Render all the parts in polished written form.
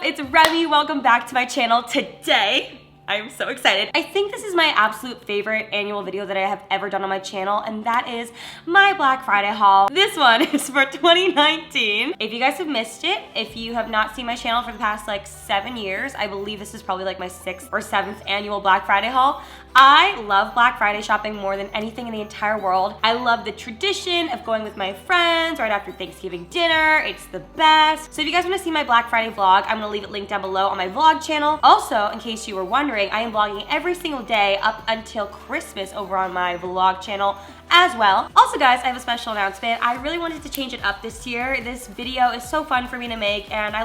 it's Remy. Welcome back to my channel today. I am so excited. I think this is my absolute favorite annual video that I have ever done on my channel, and that is my Black Friday haul. This one is for 2019. If you guys have missed it, if you have not seen my channel for the past like 7 years, I believe this is probably like my 6th or 7th annual Black Friday haul. I love Black Friday shopping more than anything in the entire world. I love the tradition of going with my friends right after Thanksgiving dinner. It's the best. So if you guys want to see my Black Friday vlog, I'm gonna leave it linked down below on my vlog channel. Also, in case you were wondering, I am vlogging every single day up until Christmas over on my vlog channel as well. Also guys, I have a special announcement. I really wanted to change it up this year. This video is so fun for me to make, and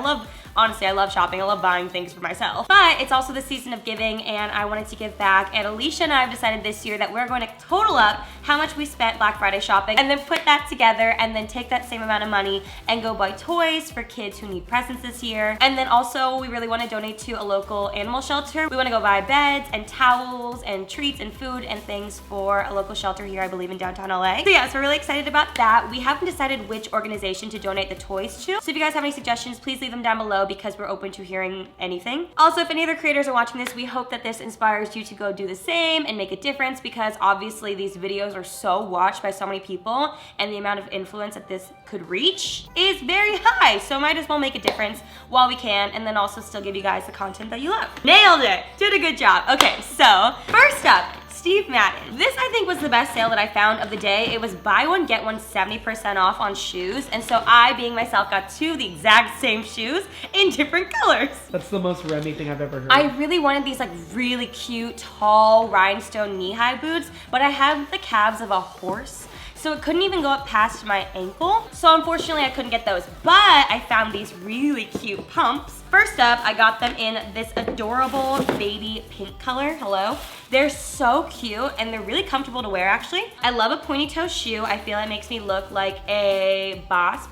honestly, I love shopping. I love buying things for myself. But it's also the season of giving, and I wanted to give back. And Alicia and I have decided this year that we're going to total up how much we spent Black Friday shopping, and then put that together, and then take that same amount of money and go buy toys for kids who need presents this year. And then also, we really want to donate to a local animal shelter. We want to go buy beds and towels and treats and food and things for a local shelter here, I believe, in downtown LA. So yeah, so we're really excited about that. We haven't decided which organization to donate the toys to. So if you guys have any suggestions, please leave them down below, because we're open to hearing anything. Also, if any other creators are watching this, we hope that this inspires you to go do the same and make a difference, because obviously these videos are so watched by so many people, and the amount of influence that this could reach is very high. So might as well make a difference while we can, and then also still give you guys the content that you love. Nailed it! Did a good job. Okay, so first up, Steve Madden. This, I think, was the best sale that I found of the day. It was buy one, get one 70% off on shoes. And so I, being myself, got two of the exact same shoes in different colors. That's the most Remy thing I've ever heard. I really wanted these like really cute, tall, rhinestone knee-high boots, but I have the calves of a horse, so it couldn't even go up past my ankle. So unfortunately, I couldn't get those, but I found these really cute pumps. First up, I got them in this adorable baby pink color. Hello. They're so cute, and they're really comfortable to wear, actually. I love a pointy toe shoe. I feel it makes me look like a boss.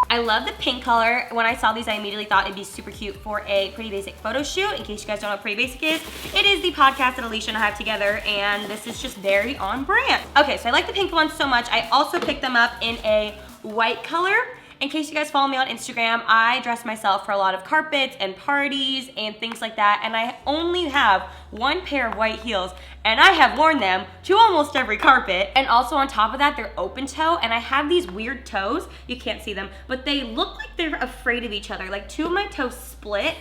I love the pink color. When I saw these, I immediately thought it'd be super cute for a Pretty Basic photo shoot. In case you guys don't know what Pretty Basic is, it is the podcast that Alicia and I have together, and this is just very on brand. Okay, so I like the pink ones so much. I also picked them up in a white color. In case you guys follow me on Instagram, I dress myself for a lot of carpets and parties and things like that, and I only have one pair of white heels, and I have worn them to almost every carpet. And also on top of that, they're open toe, and I have these weird toes. You can't see them, but they look like they're afraid of each other. Like, two of my toes split.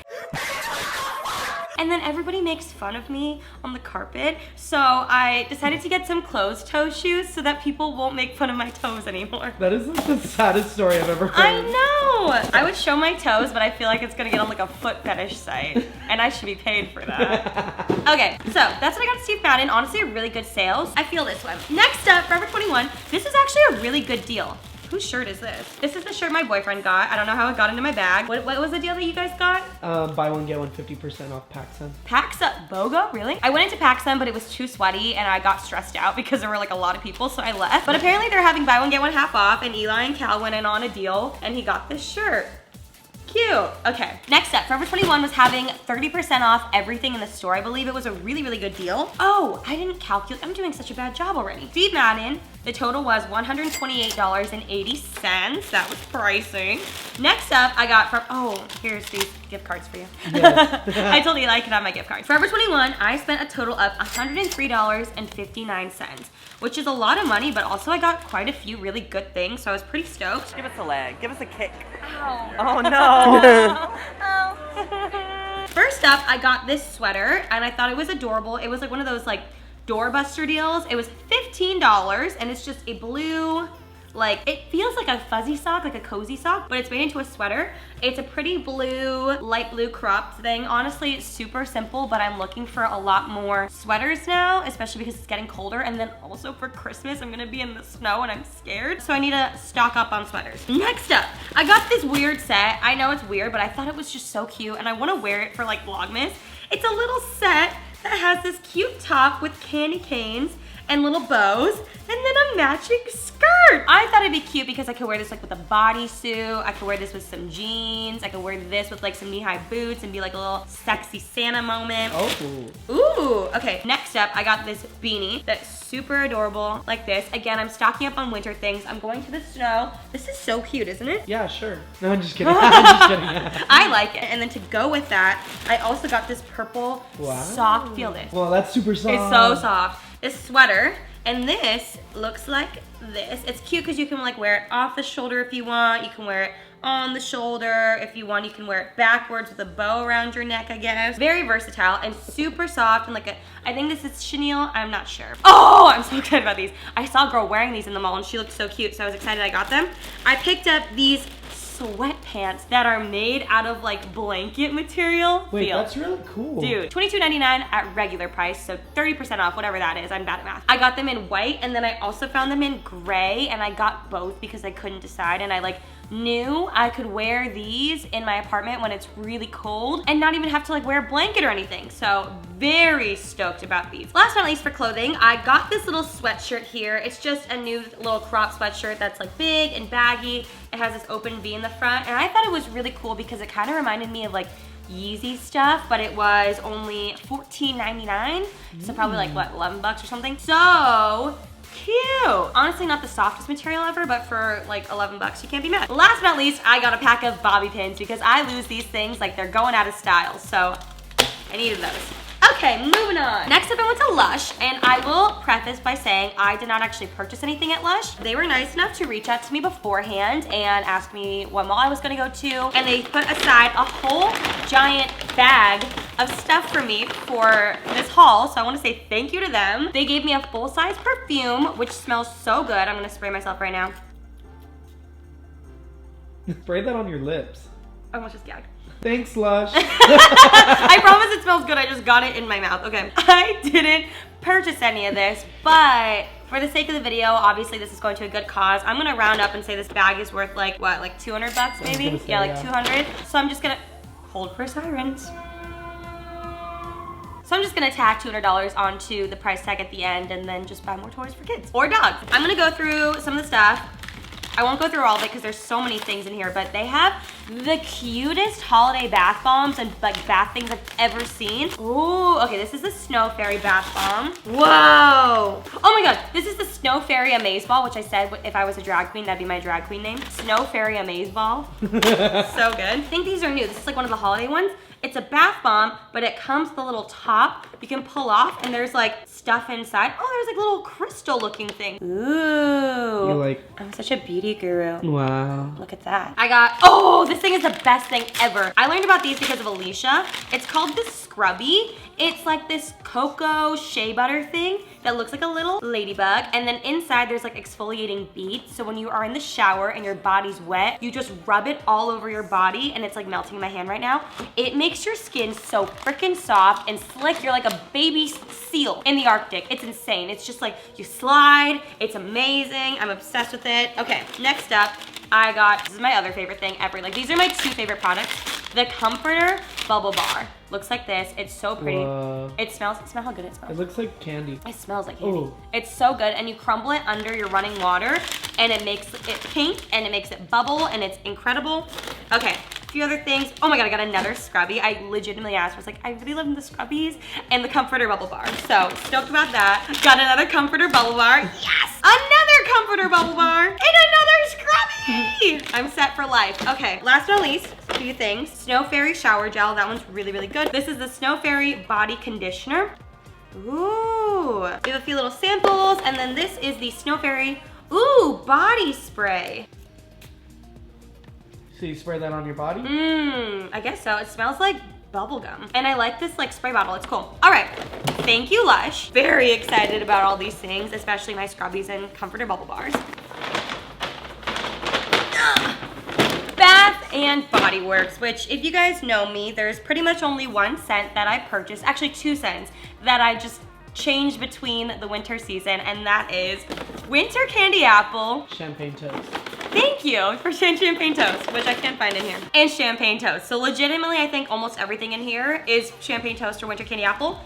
And then everybody makes fun of me on the carpet. So I decided to get some closed toe shoes so that people won't make fun of my toes anymore. That is like the saddest story I've ever heard. I know! I would show my toes, but I feel like it's gonna get on like a foot fetish site, and I should be paid for that. Okay, so that's what I got at Steve Madden. Honestly, a really good sales. I feel this one. Next up, Forever 21. This is actually a really good deal. Whose shirt is this? This is the shirt my boyfriend got. I don't know how it got into my bag. What was the deal that you guys got? Buy one, get one 50% off PacSun. PacSun? BOGO? Really? I went into PacSun, but it was too sweaty, and I got stressed out because there were like a lot of people, so I left. But apparently they're having buy one, get one half off, and Eli and Cal went in on a deal, and he got this shirt. Cute. Okay, next up, Forever 21 was having 30% off everything in the store. I believe it was a really, really good deal. Oh, I didn't calculate. I'm doing such a bad job already. Steve Madden, the total was $128.80. That was pricing. Next up, I got from, oh, here's these gift cards for you. Yes. I told Eli I could have my gift cards. Forever 21, I spent a total of $103.59, which is a lot of money, but also I got quite a few really good things, so I was pretty stoked. Give us a leg. Give us a kick. Ow. Oh no. Oh. First up, I got this sweater, and I thought it was adorable. It was like one of those like doorbuster deals. It was $15, and it's just a blue, like, it feels like a fuzzy sock, like a cozy sock, but it's made into a sweater. It's a pretty blue, light blue cropped thing. Honestly, it's super simple, but I'm looking for a lot more sweaters now, especially because it's getting colder. And then also for Christmas, I'm gonna be in the snow and I'm scared. So I need to stock up on sweaters. Next up, I got this weird set. I know it's weird, but I thought it was just so cute, and I wanna wear it for like Vlogmas. It's a little set that has this cute top with candy canes and little bows, and then a matching skirt. skirt. I thought it'd be cute because I could wear this like with a bodysuit. I could wear this with some jeans. I could wear this with like some knee-high boots and be like a little sexy Santa moment. Oh. Ooh, okay. Next up, I got this beanie that's super adorable, like this. Again, I'm stocking up on winter things. I'm going to the snow. This is so cute, isn't it? Yeah, sure. No, I'm just kidding. I'm just kidding. I like it. And then to go with that, I also got this purple soft, feel this. Well, that's super soft. It's so soft. This sweater, and this looks like this. It's cute because you can like wear it off the shoulder if you want. You can wear it on the shoulder if you want. You can wear it backwards with a bow around your neck, I guess. Very versatile and super soft and like a, I think this is chenille, I'm not sure. Oh, I'm so excited about these. I saw a girl wearing these in the mall and she looked so cute, so I was excited I got them. I picked up these sweatpants that are made out of like blanket material. Wait, that's really cool. Dude, $22.99 at regular price, so 30% off, whatever that is. I'm bad at math. I got them in white and then I also found them in gray, and I got both because I couldn't decide, and I like knew I could wear these in my apartment when it's really cold and not even have to like wear a blanket or anything. So very stoked about these. Last but not least for clothing, I got this little sweatshirt here. It's just a new little crop sweatshirt that's like big and baggy. It has this open V in the front, and I thought it was really cool because it kind of reminded me of like Yeezy stuff, but it was only $14.99. So probably like what, 11 bucks or something. So cute. Honestly, not the softest material ever, but for like 11 bucks, you can't be mad. Last but not least, I got a pack of bobby pins because I lose these things like they're going out of style. So I needed those. Okay, moving on. Next up, I went to Lush, and I will preface by saying I did not actually purchase anything at Lush. They were nice enough to reach out to me beforehand and ask me what mall I was gonna go to, and they put aside a whole giant bag of stuff for me for this haul, so I wanna say thank you to them. They gave me a full-size perfume, which smells so good. I'm gonna spray myself right now. Spray that on your lips. I almost just gagged. Thanks, Lush. I promise it smells good. I just got it in my mouth. Okay. I didn't purchase any of this, but for the sake of the video, obviously this is going to a good cause. I'm gonna round up and say this bag is worth like, what, like 200 bucks maybe? Yeah, like 200. So I'm just gonna, hold for sirens. So I'm just gonna tack $200 onto the price tag at the end and then just buy more toys for kids or dogs. I'm gonna go through some of the stuff. I won't go through all of it because there's so many things in here, but they have the cutest holiday bath bombs and like bath things I've ever seen. Ooh, okay, this is the Snow Fairy bath bomb. Whoa. Oh my God, this is the Snow Fairy Amaze Ball, which I said if I was a drag queen, that'd be my drag queen name. Snow Fairy Amaze Ball. So good. I think these are new. This is like one of the holiday ones. It's a bath bomb, but it comes with a little top you can pull off, and there's like stuff inside. Oh, there's like little crystal looking thing. Ooh. You're like, I'm such a beauty guru. wow. Look at that. I got, oh, this thing is the best thing ever. I learned about these because of Alicia. It's called the Scrubby. It's like this cocoa shea butter thing that looks like a little ladybug. And then inside there's like exfoliating beads. So when you are in the shower and your body's wet, you just rub it all over your body, and it's like melting in my hand right now. It makes your skin so freaking soft and slick. You're like a baby seal in the Arctic. It's insane. It's just like you slide. It's amazing. I'm obsessed with it. Okay, next up, I got, this is my other favorite thing ever. Like these are my two favorite products. The Comforter Bubble Bar. Looks like this. It's so pretty. Whoa. It smells, smell how good it smells. It looks like candy. It smells like candy. Ooh. It's so good, and you crumble it under your running water, and it makes it pink, and it makes it bubble, and it's incredible. Okay, a few other things. Oh my God, I got another Scrubby. I legitimately asked, I was like, I really love the Scrubbies and the Comforter Bubble Bar. So stoked about that. Got another Comforter Bubble Bar. Yes! Another Comforter Bubble Bar, and another Scrubby! I'm set for life. Okay, last but not least, a few things. Snow Fairy Shower Gel. That one's really, really good. This is the Snow Fairy Body Conditioner. Ooh. We have a few little samples, and then this is the Snow Fairy, ooh, body spray. So you spray that on your body? I guess so. It smells like bubble gum. And I like this like spray bottle. It's cool. All right. Thank you, Lush. Very excited about all these things, especially my Scrubbies and Comforter Bubble Bars. Bath and Body Works, which if you guys know me, there's pretty much only one scent that I purchased, actually 2 scents that I just changed between the winter season, and that is Winter Candy Apple. Champagne toast. Thank you for champagne toast, which I can't find in here. And champagne toast. So legitimately, I think almost everything in here is champagne toast or winter candy apple.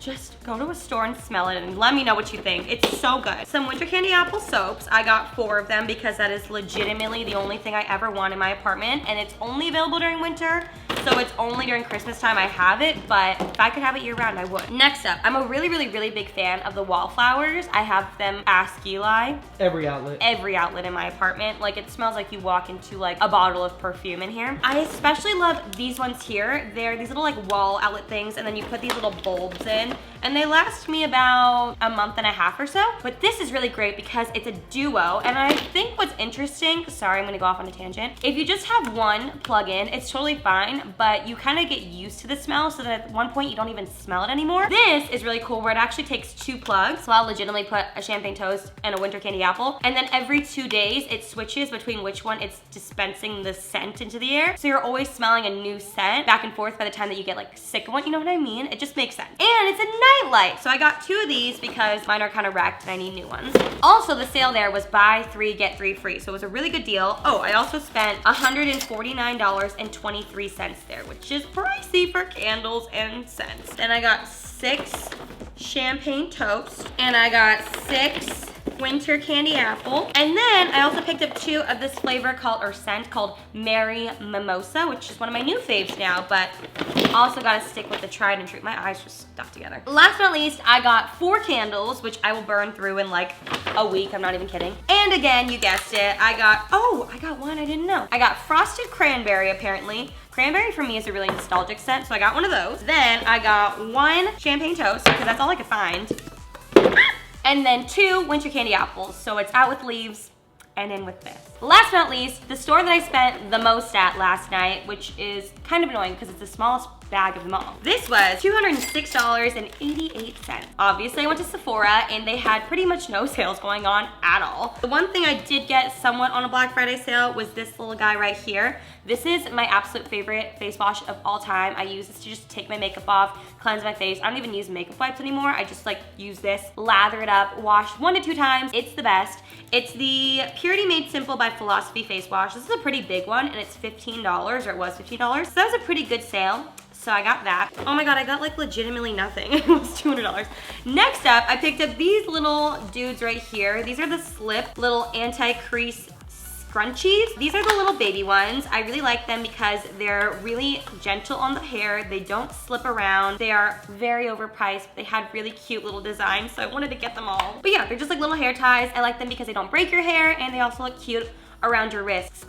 just go to a store and smell it and let me know what you think. It's so good. Some winter candy apple soaps. I got 4 of them because that is legitimately the only thing I ever want in my apartment, and it's only available during winter, so it's only during Christmas time I have it, but if I could have it year round, I would. Next up, I'm a really, really, really big fan of the Wallflowers. I have them, ask Eli. Every outlet. Every outlet in my apartment. Like, it smells like you walk into like a bottle of perfume in here. I especially love these ones here. They're these little like wall outlet things, and then you put these little bulbs in, and they last me about a month and a half or so. But this is really great because it's a duo, and I think what's interesting, sorry, I'm gonna go off on a tangent. If you just have one plug-in, it's totally fine, but you kind of get used to the smell so that at one point you don't even smell it anymore. This is really cool where it actually takes 2 plugs. So I'll legitimately put a champagne toast and a winter candy apple, and then every 2 days it switches between which one it's dispensing the scent into the air. So you're always smelling a new scent back and forth by the time that you get like sick of one, you know what I mean? It just makes sense. And it's a night light. So I got 2 of these because mine are kind of wrecked and I need new ones. Also, the sale there was buy 3, get 3 free. So it was a really good deal. Oh, I also spent $149.23 there, which is pricey for candles and scents. Then I got 6 champagne toast, and I got 6 winter candy apple. And then I also picked up 2 of this flavor called, or scent called Merry Mimosa, which is one of my new faves now, but also gotta stick with the tried and true. My eyes just stuck together. Last but not least, I got 4 candles, which I will burn through in like a week, I'm not even kidding. And again, you guessed it, I got one I didn't know. I got frosted cranberry apparently. Cranberry for me is a really nostalgic scent, so I got one of those. Then I got 1 champagne toast, because that's all I could find. And then 2 winter candy apples. So it's out with leaves and in with this. Last but not least, the store that I spent the most at last night, which is kind of annoying because it's the smallest bag of them all. This was $206.88. Obviously, I went to Sephora and they had pretty much no sales going on at all. The one thing I did get somewhat on a Black Friday sale was this little guy right here. This is my absolute favorite face wash of all time. I use this to just take my makeup off, cleanse my face. I don't even use makeup wipes anymore. I just like use this, lather it up, wash 1 to 2 times. It's the best. It's the Purity Made Simple by Philosophy face wash. This is a pretty big one and it's $15, or it was $15. So that was a pretty good sale. So I got that. Oh my God, I got like legitimately nothing. It was $200. Next up, I picked up these little dudes right here. These are the Slip little Anti-Crease Scrunchies. These are the little baby ones. I really like them because they're really gentle on the hair. They don't slip around. They are very overpriced. They had really cute little designs, so I wanted to get them all. But yeah, they're just like little hair ties. I like them because they don't break your hair and they also look cute around your wrists.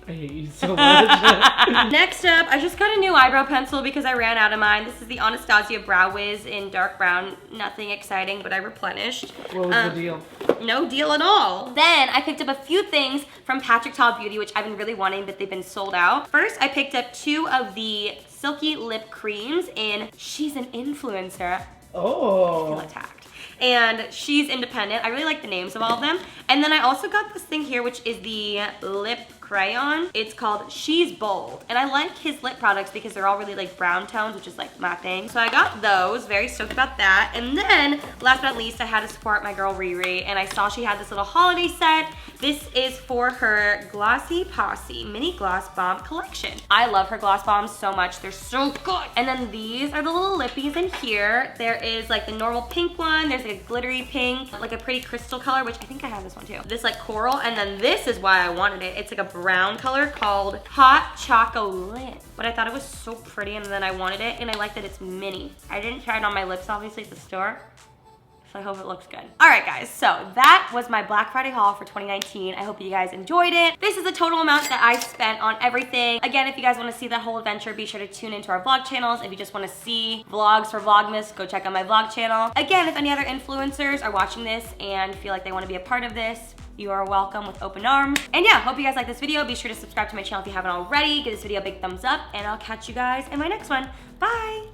I hate you so much. Next up, I just got a new eyebrow pencil because I ran out of mine. This is the Anastasia Brow Wiz in dark brown. Nothing exciting, but I replenished. What was the deal? No deal at all. Then I picked up a few things from Patrick Ta Beauty, which I've been really wanting, but they've been sold out. First, I picked up 2 of the Silky Lip Creams in She's an Influencer. Oh. I feel attacked. And she's independent. I really like the names of all of them. And then I also got this thing here, which is the lip crayon. It's called She's Bold. And I like his lip products because they're all really like brown tones, which is like my thing. So I got those, very stoked about that. And then last but not least, I had to support my girl Riri, and I saw she had this little holiday set. This is for her Glossy Posse Mini Gloss Bomb collection. I love her gloss bombs so much. They're so good. And then these are the little lippies in here. There is like the normal pink one. There's like a glittery pink, like a pretty crystal color, which I think I have this one too. This like coral, and then this is why I wanted it. It's like a brown color called Hot Chocolate. But I thought it was so pretty, and then I wanted it, and I like that it's mini. I didn't try it on my lips, obviously, at the store. So I hope it looks good. All right, guys, so that was my Black Friday haul for 2019. I hope you guys enjoyed it. This is the total amount that I spent on everything. Again, if you guys wanna see that whole adventure, be sure to tune into our vlog channels. If you just wanna see vlogs for Vlogmas, go check out my vlog channel. Again, if any other influencers are watching this and feel like they wanna be a part of this, you are welcome with open arms. And yeah, hope you guys like this video. Be sure to subscribe to my channel if you haven't already. Give this video a big thumbs up, and I'll catch you guys in my next one. Bye.